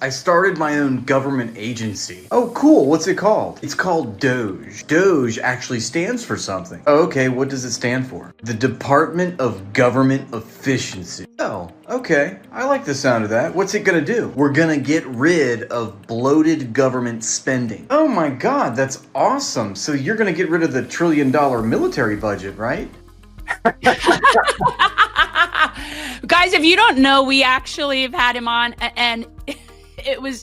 I started my own government agency. Oh, cool. What's it called? It's called DOGE. DOGE actually stands for something. Oh, okay. What does it stand for? The Department of Government Efficiency. Oh, okay. I like the sound of that. What's it gonna do? We're gonna get rid of bloated government spending. Oh my God, that's awesome. So you're gonna get rid of the $1 trillion military budget, right? Guys, if you don't know, we actually have had him on, and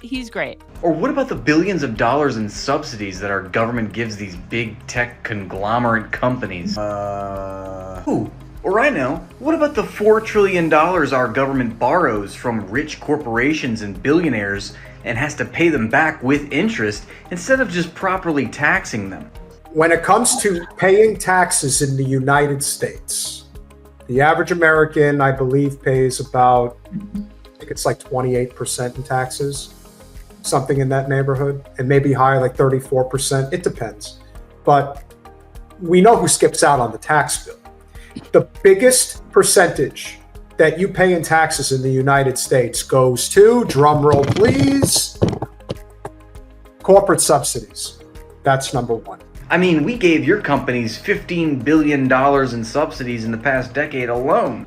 he's great. Or what about the billions of dollars in subsidies that our government gives these big tech conglomerate companies? Or I know, what about the $4 trillion our government borrows from rich corporations and billionaires and has to pay them back with interest instead of just properly taxing them? When it comes to paying taxes in the United States, the average American, I believe, pays about, I think it's like 28% in taxes, something in that neighborhood, and maybe higher, like 34%. It depends. But we know who skips out on the tax bill. The biggest percentage that you pay in taxes in the United States goes to, drum roll please, corporate subsidies. That's number one. I mean, we gave your companies $15 billion in subsidies in the past decade alone.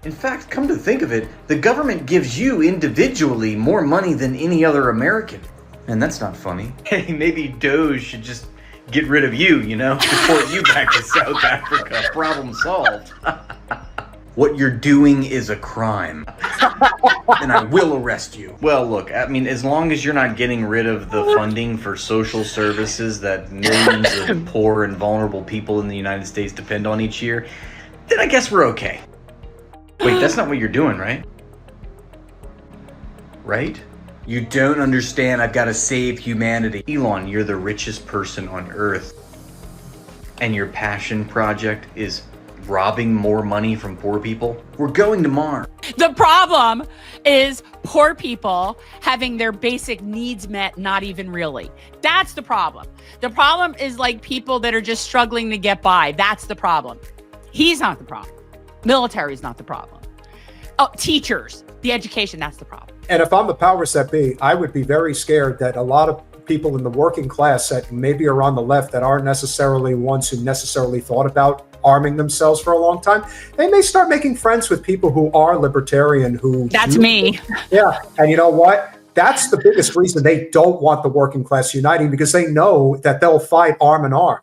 In fact, come to think of it, the government gives you individually more money than any other American. And that's not funny. Hey, maybe DOGE should just get rid of you, deport you back to South Africa. Problem solved. What you're doing is a crime. And I will arrest you. Well, look, I mean, as long as you're not getting rid of the funding for social services that millions of poor and vulnerable people in the United States depend on each year, then I guess we're okay. Wait, that's not what you're doing, right? Right? You don't understand. I've got to save humanity. Elon, you're the richest person on Earth. And your passion project is robbing more money from poor people? We're going to Mars. The problem is poor people having their basic needs met, not even really. That's the problem. The problem is like people that are just struggling to get by. That's the problem. He's not the problem. Military is not the problem. Oh, teachers, the education, that's the problem. And if I'm the powers that be, I would be very scared that a lot of people in the working class that maybe are on the left that aren't necessarily ones who necessarily thought about arming themselves for a long time, they may start making friends with people who are libertarian, That's me. Yeah. And you know what? That's the biggest reason they don't want the working class uniting, because they know that they'll fight arm in arm.